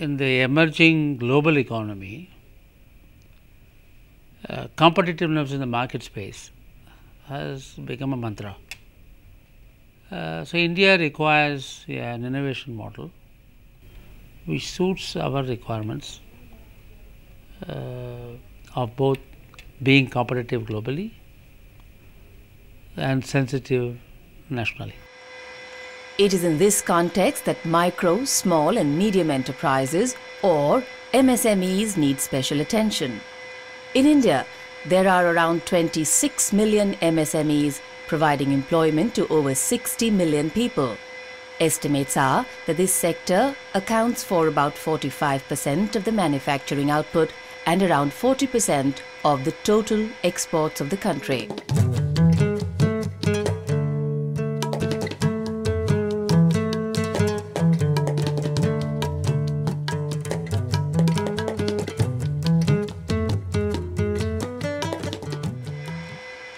in the emerging global economy, competitiveness in the market space has become a mantra. So, India requires an innovation model which suits our requirements of both being competitive globally and sensitive nationally. It is in this context that micro, small and medium enterprises or MSMEs need special attention. In India, there are around 26 million MSMEs providing employment to over 60 million people. Estimates are that this sector accounts for about 45% of the manufacturing output and around 40% of the total exports of the country.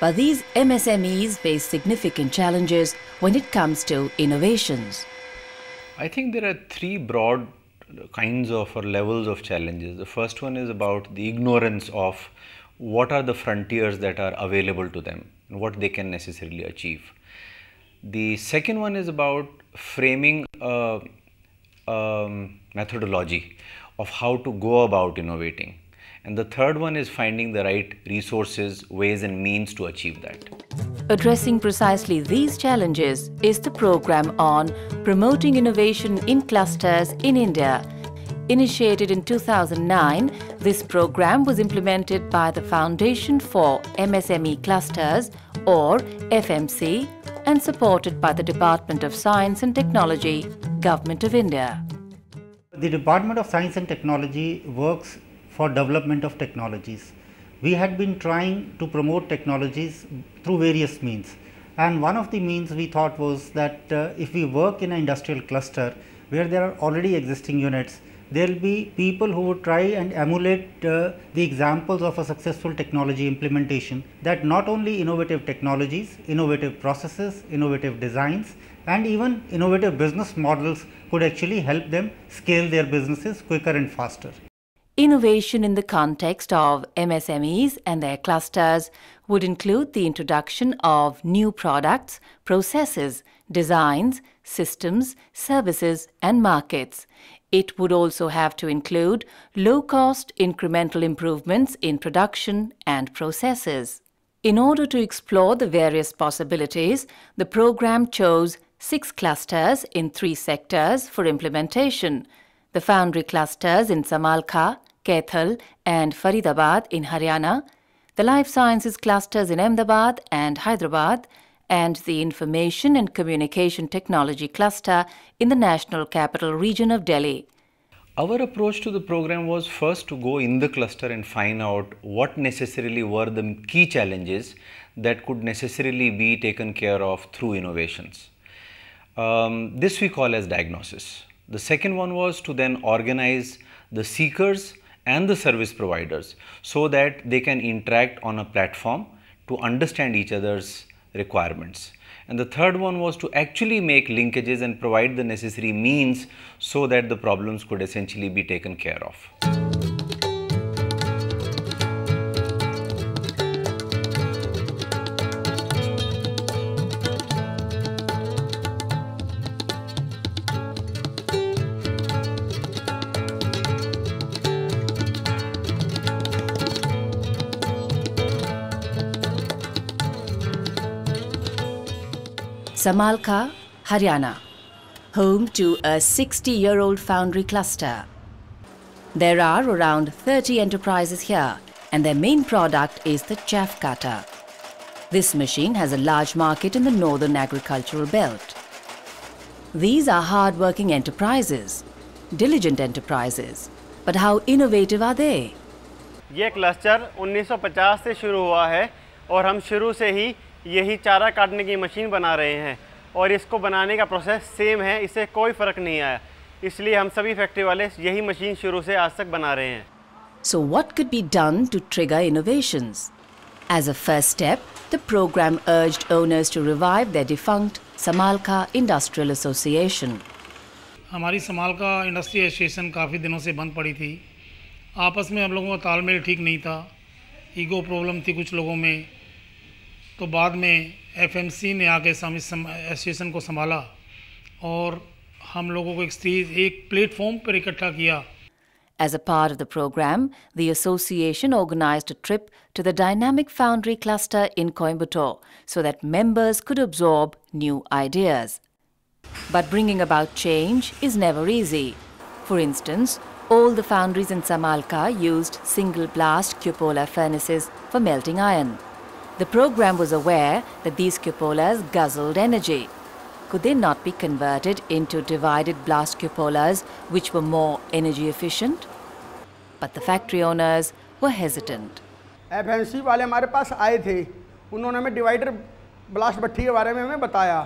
But these MSMEs face significant challenges when it comes to innovations. I think there are three broad kinds of or levels of challenges. The first one is about the ignorance of what are the frontiers that are available to them and what they can necessarily achieve. The second one is about framing a methodology of how to go about innovating. And the third one is finding the right resources, ways and means to achieve that. Addressing precisely these challenges is the program on promoting innovation in clusters in India. Initiated in 2009, this program was implemented by the Foundation for MSME Clusters or FMC and supported by the Department of Science and Technology, Government of India. The Department of Science and Technology works for development of technologies. We had been trying to promote technologies through various means, and one of the means we thought was that if we work in an industrial cluster where there are already existing units, there will be people who would try and emulate the examples of a successful technology implementation, that not only innovative technologies, innovative processes, innovative designs and even innovative business models could actually help them scale their businesses quicker and faster. Innovation in the context of MSMEs and their clusters would include the introduction of new products, processes, designs, systems, services and markets. It would also have to include low-cost incremental improvements in production and processes. In order to explore the various possibilities, the program chose 6 clusters in 3 sectors for implementation. The foundry clusters in Samalkha, Kaithal and Faridabad in Haryana, the life sciences clusters in Ahmedabad and Hyderabad, and the information and communication technology cluster in the National Capital Region of Delhi. Our approach to the program was first to go in the cluster and find out what necessarily were the key challenges that could necessarily be taken care of through innovations. This we call as diagnosis. The second one was to then organize the seekers and the service providers so that they can interact on a platform to understand each other's requirements. And the third one was to actually make linkages and provide the necessary means so that the problems could essentially be taken care of. Samalkha, Haryana, home to a 60-year-old foundry cluster. There are around 30 enterprises here and their main product is the chaff cutter. This machine has a large market in the northern agricultural belt. These are hard-working enterprises, diligent enterprises, but how innovative are they? ये cluster 1950 से शुरू हुआ है और हम शुरू से ही यही चारा काटने की मशीन बना रहे हैं और इसको बनाने का प्रोसेस सेम है, इससे कोई फ़र्क नहीं आया, इसलिए हम सभी फैक्ट्री वाले यही मशीन शुरू से आज तक बना रहे हैं. So what could be done to trigger innovations? As a first step, the program urged owners to revive their defunct Samalkha Industrial Association. हमारी समाल का इंडस्ट्री एसोसिएशन काफ़ी दिनों से बंद पड़ी थी। आपस में हम लोगों का तालमेल ठीक नहीं था, ईगो प्रॉब्लम थी कुछ लोगों में। तो बाद में एफएमसी ने आके एसोसिएशन को संभाला और हम लोगों को एक प्लेटफॉर्म पर इकट्ठा किया। As a part of the program, the association organized a trip to the Dynamic Foundry cluster in Coimbatore so that members could absorb new ideas. But bringing about change is never easy. For instance, all the foundries in Samalka used single-blast cupola furnaces for melting iron. The program was aware that these cupolas guzzled energy. Could they not be converted into divided blast cupolas which were more energy efficient? But the factory owners were hesitant. FMC वाले हमारे पास आए थे, उन्होंने हमें divider blast भट्ठी के बारे में हमें बताया,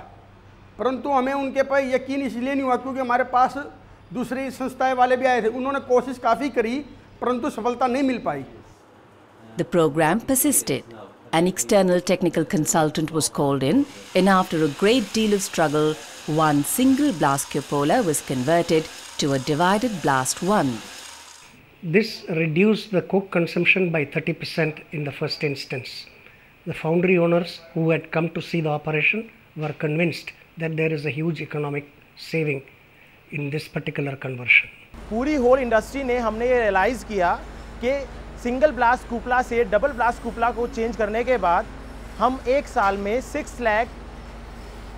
परंतु हमें उनके पर यकीन इसलिए नहीं हुआ क्योंकि हमारे पास दूसरी संस्थाएं वाले भी आए थे। उन्होंने कोशिश काफ़ी करी परंतु सफलता नहीं मिल पाई। The program persisted. An external technical consultant was called in, and after a great deal of struggle, one single blast cupola was converted to a divided blast one. This reduced the coke consumption by 30% in the first instance. The foundry owners who had come to see the operation were convinced that there is a huge economic saving in this particular conversion. पूरी whole industry ने हमने ये realise किया कि single blast कुपला से double blast कुपला को change करने के बाद हम एक साल में 6 लाख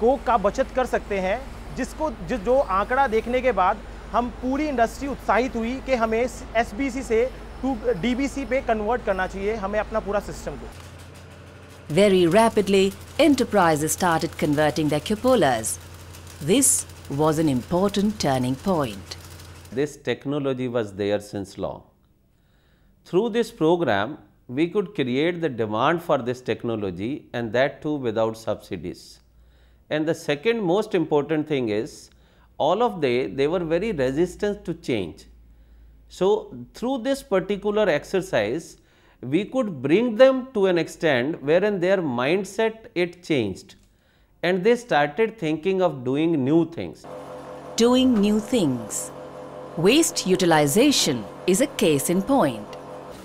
कोक का बचत कर सकते हैं, जो आंकड़ा देखने के बाद हम पूरी इंडस्ट्री उत्साहित हुई कि हमें एसबीसी से टू डीबीसी पे कन्वर्ट करना चाहिए, हमें अपना पूरा सिस्टम को। Very rapidly, enterprises started converting their cupolas. This was an important turning point. This technology was there since long. Through this program, we could create the demand for this technology, and that too without subsidies. And the second most important thing is, all of they were very resistant to change. So through this particular exercise, we could bring them to an extent wherein their mindset it changed, and they started thinking of doing new things. Doing new things. Waste utilization is a case in point.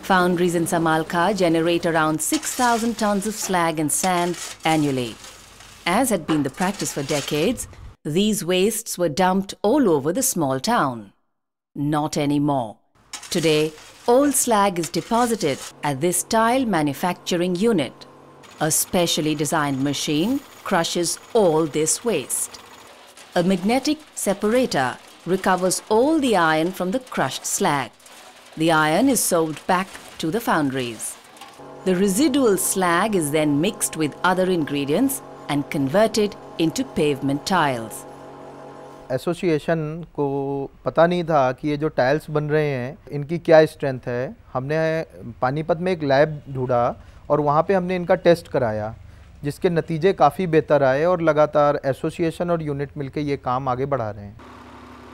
Foundries in Samalka generate around 6,000 tons of slag and sand annually. As had been the practice for decades, these wastes were dumped all over the small town. Not anymore. Today, all slag is deposited at this tile manufacturing unit. A specially designed machine crushes all this waste. A magnetic separator recovers all the iron from the crushed slag. The iron is sold back to the foundries. The residual slag is then mixed with other ingredients and converted into pavement tiles. Association को पता नहीं था कि ये जो tiles बन रहे हैं इनकी क्या स्ट्रेंथ है। हमने पानीपत में एक लैब ढूंढा और वहाँ पे हमने इनका टेस्ट कराया, जिसके नतीजे काफ़ी बेहतर आए और लगातार एसोसिएशन और यूनिट मिलकर ये काम आगे बढ़ा रहे हैं।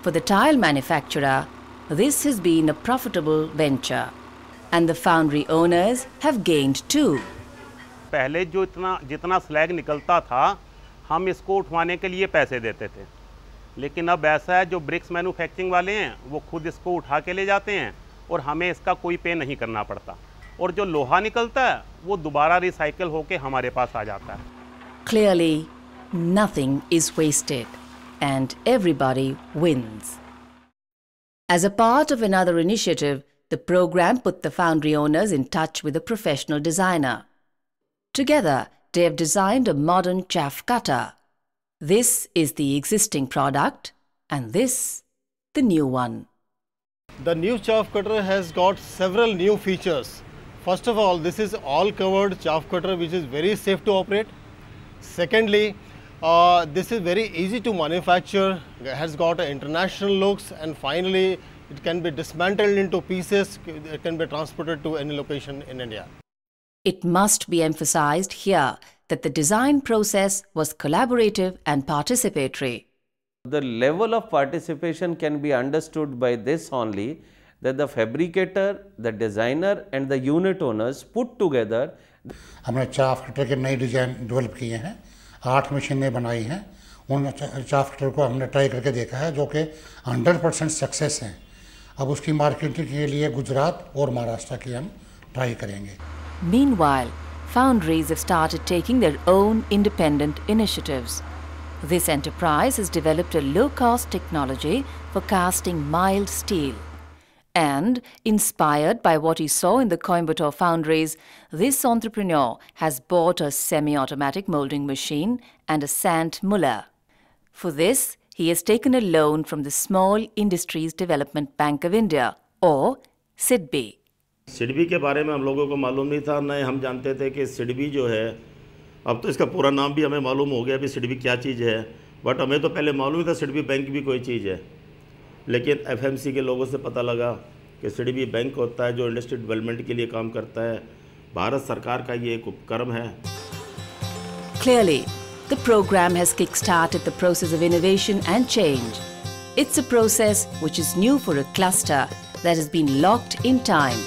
For the tile manufacturer, this has been a profitable venture, and the foundry owners have gained too. पहले जो जितना स्लैग निकलता था हम इसको उठवाने के लिए पैसे देते थे, लेकिन अब ऐसा है जो ब्रिक्स मैन्युफैक्चरिंग वाले हैं वो खुद इसको उठा के ले जाते हैं और हमें इसका कोई पे नहीं करना पड़ता, और जो लोहा निकलता है वो दोबारा रिसाइकिल होके हमारे पास आ जाता है। Clearly, nothing is wasted and everybody wins. As a part of another initiative, the program put the foundry owners in touch with a professional designer. Together, they have designed a modern chaff cutter. This is the existing product and this, the new one. The new chaff cutter has got several new features. First of all, this is all covered chaff cutter which is very safe to operate. Secondly, this is very easy to manufacture, has got international looks, and finally it can be dismantled into pieces, it can be transported to any location in India. It must be emphasized here that the design process was collaborative and participatory. The level of participation can be understood by this only, that the fabricator, the designer and the unit owners put together. हमने chaff cutter के नए design develop किए हैं, 8 मशीनें बनाई हैं उन chaff cutter को हमने ट्राई करके देखा है, जो कि 100% सक्सेस हैं। अब उसकी मार्केटिंग के लिए गुजरात और महाराष्ट्र की हम ट्राई करेंगे। Meanwhile, foundries have started taking their own independent initiatives. This enterprise has developed a low-cost technology for casting mild steel. And, inspired by what he saw in the Coimbatore foundries, this entrepreneur has bought a semi-automatic molding machine and a sand muller. For this, he has taken a loan from the Small Industries Development Bank of India, or SIDBI. SIDBI के बारे में हम लोगों को मालूम नहीं था, न हम जानते थे कि सिडबी जो है, अब तो इसका पूरा नाम भी हमें मालूम हो गया भी सिडबी क्या चीज़ है, बट हमें तो पहले मालूम था सिडबी बैंक भी कोई चीज़ है। लेकिन एफएमसी के लोगों से पता लगा कि सिडबी बैंक होता है जो इंडस्ट्री डेवलपमेंट के लिए काम करता है, भारत सरकार का ये एक उपक्रम है। Clearly, the program has kick-started the process of innovation and change. It's a process which is new for a cluster that has been locked in time.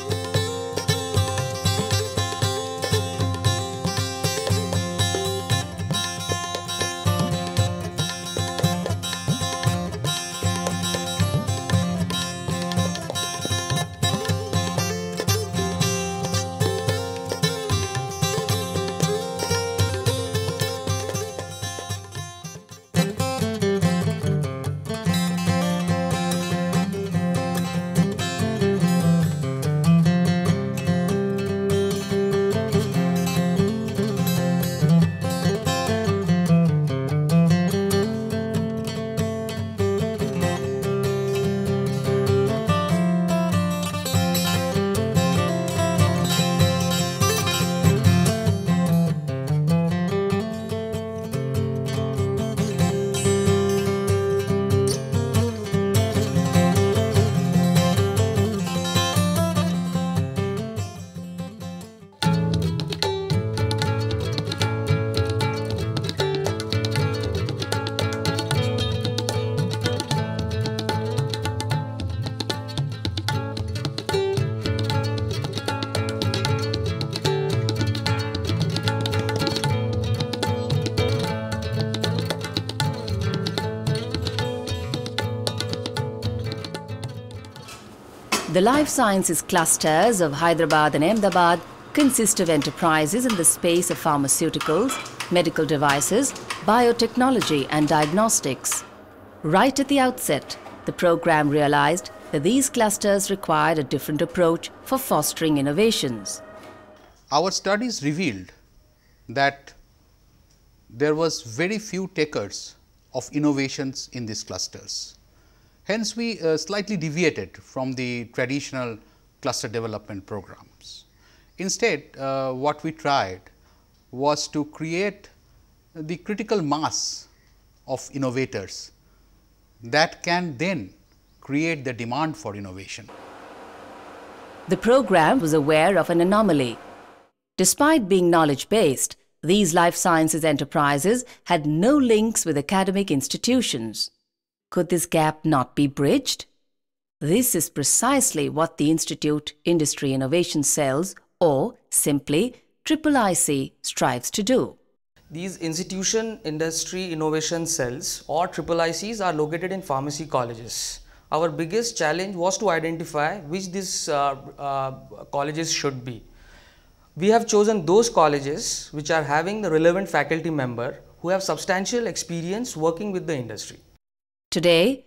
The life sciences clusters of Hyderabad and Ahmedabad consist of enterprises in the space of pharmaceuticals, medical devices, biotechnology and diagnostics. Right at the outset, the program realized that these clusters required a different approach for fostering innovations. Our studies revealed that there was very few takers of innovations in these clusters. Hence, we slightly deviated from the traditional cluster development programs. Instead, what we tried was to create the critical mass of innovators that can then create the demand for innovation. The program was aware of an anomaly. Despite being knowledge-based, these life sciences enterprises had no links with academic institutions. Could this gap not be bridged? This is precisely what the Institute Industry Innovation Cells, or simply PIC, strives to do. These institution industry innovation cells or PICs are located in pharmacy colleges. Our biggest challenge was to identify which these colleges should be. We have chosen those colleges which are having the relevant faculty member who have substantial experience working with the industry. Today,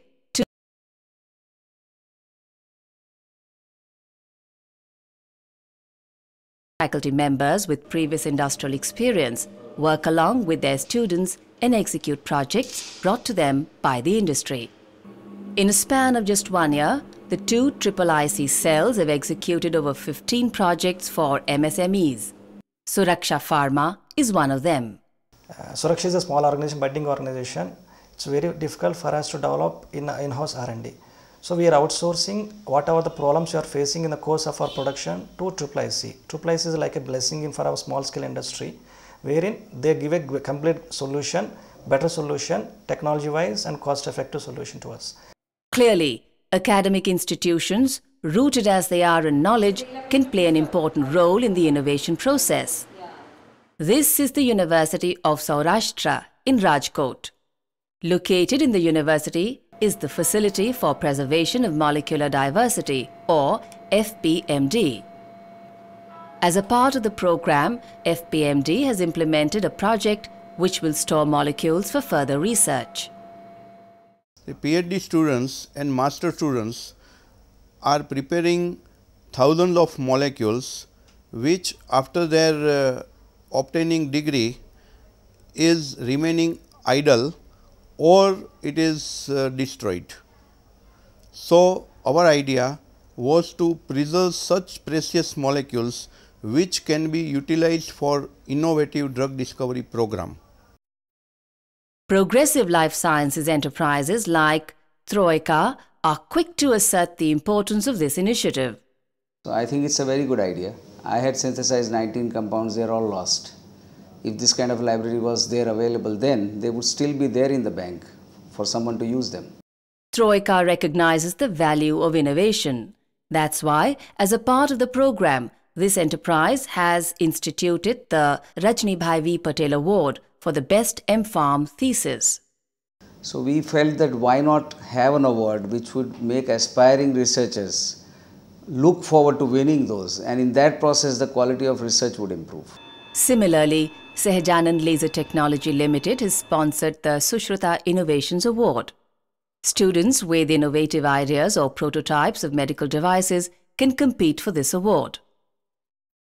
faculty members with previous industrial experience work along with their students and execute projects brought to them by the industry. In a span of just 1 year, the two PIC cells have executed over 15 projects for MSMEs. Suraksha Pharma is one of them. Suraksha is a small organization, budding organization. It's very difficult for us to develop in-house R&D. So we are outsourcing whatever the problems we are facing in the course of our production to PIC. PIC is like a blessing for our small scale industry, wherein they give a complete solution, better solution, technology wise and cost effective solution to us. Clearly, academic institutions, rooted as they are in knowledge, can play an important role in the innovation process. This is the University of Saurashtra in Rajkot. Located in the university is the Facility for Preservation of Molecular Diversity, or FPMD. As a part of the program, FPMD has implemented a project which will store molecules for further research. The PhD students and master students are preparing thousands of molecules which after their obtaining degree is remaining idle or it is destroyed. So, our idea was to preserve such precious molecules which can be utilized for innovative drug discovery program. Progressive life sciences enterprises like Troika are quick to assert the importance of this initiative. So, I think it's a very good idea. I had synthesized 19 compounds, they are all lost. If this kind of library was there available then, they would still be there in the bank for someone to use them. Troika recognizes the value of innovation. That's why, as a part of the program, this enterprise has instituted the Rajnibhai V. Patel Award for the best MPharm thesis. So, we felt that why not have an award which would make aspiring researchers look forward to winning those, and in that process the quality of research would improve. Similarly, Sahajanand Laser Technology Limited has sponsored the Sushruta Innovations Award. Students with innovative ideas or prototypes of medical devices can compete for this award.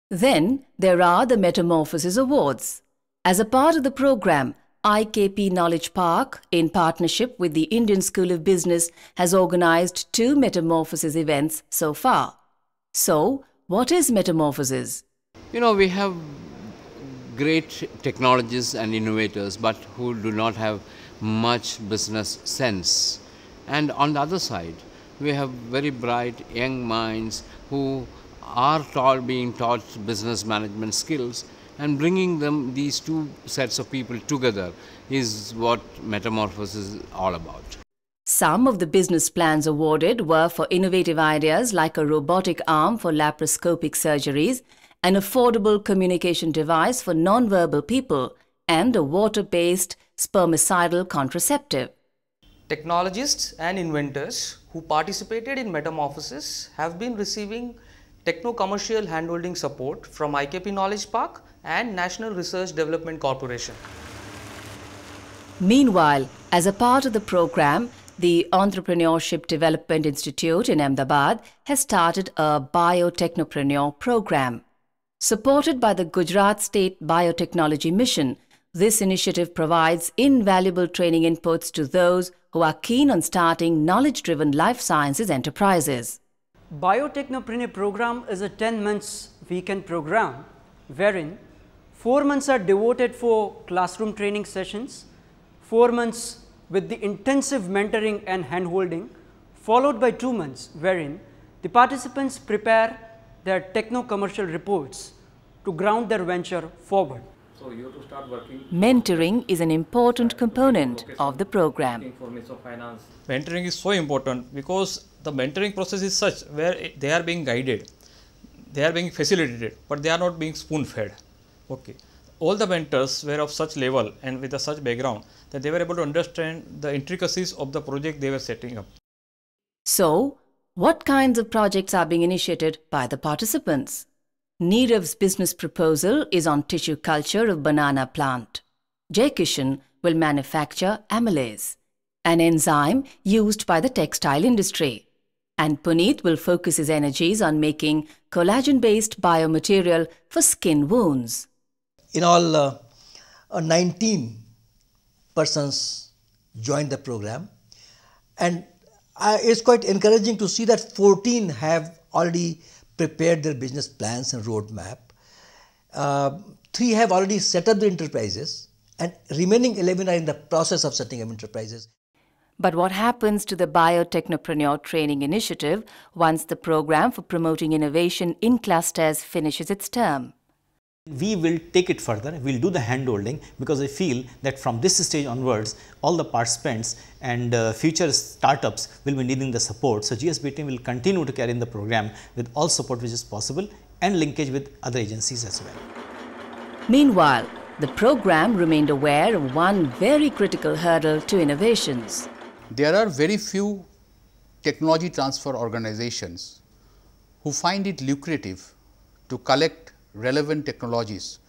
Then there are the Metamorphosis Awards. As a part of the program, IKP Knowledge Park, in partnership with the Indian School of Business, has organized 2 Metamorphosis events so far. So, what is Metamorphosis? You know, we have great technologists and innovators, but who do not have much business sense. And on the other side, we have very bright young minds who are being taught business management skills, and bringing these two sets of people together is what Metamorphosis is all about. Some of the business plans awarded were for innovative ideas like a robotic arm for laparoscopic surgeries, an affordable communication device for non-verbal people, and a water-based spermicidal contraceptive. Technologists and inventors who participated in Metamorphosis have been receiving techno-commercial handholding support from IKP Knowledge Park and National Research Development Corporation. Meanwhile, as a part of the program, the Entrepreneurship Development Institute in Ahmedabad has started a Biotechnopreneur program. Supported by the Gujarat State Biotechnology Mission, this initiative provides invaluable training inputs to those who are keen on starting knowledge-driven life sciences enterprises. Biotechnopreneur program is a 10 months weekend program wherein 4 months are devoted for classroom training sessions, 4 months with the intensive mentoring and handholding, followed by 2 months wherein the participants prepare their techno-commercial reports to ground their venture forward. So you have to start working. Mentoring is an important component of the program. Mentoring is so important because the mentoring process is such where they are being guided, they are being facilitated, but they are not being spoon-fed. Okay. All the mentors were of such level and with a such background that they were able to understand the intricacies of the project they were setting up. So, what kinds of projects are being initiated by the participants? Neerav's business proposal is on tissue culture of banana plant. Jay Kishan will manufacture amylase, an enzyme used by the textile industry. And Puneet will focus his energies on making collagen-based biomaterial for skin wounds. In all, 19 persons joined the program, and it's quite encouraging to see that 14 have already prepared their business plans and roadmap. 3 have already set up the enterprises, and remaining 11 are in the process of setting up enterprises. But what happens to the Biotechnopreneur Training Initiative once the program for promoting innovation in clusters finishes its term? We will take it further, we will do the handholding, because I feel that from this stage onwards, all the participants and future startups will be needing the support. So, GSB team will continue to carry in the program with all support which is possible and linkage with other agencies as well. Meanwhile, The program remained aware of one very critical hurdle to innovations. There are very few technology transfer organizations who find it lucrative to collect relevant technologies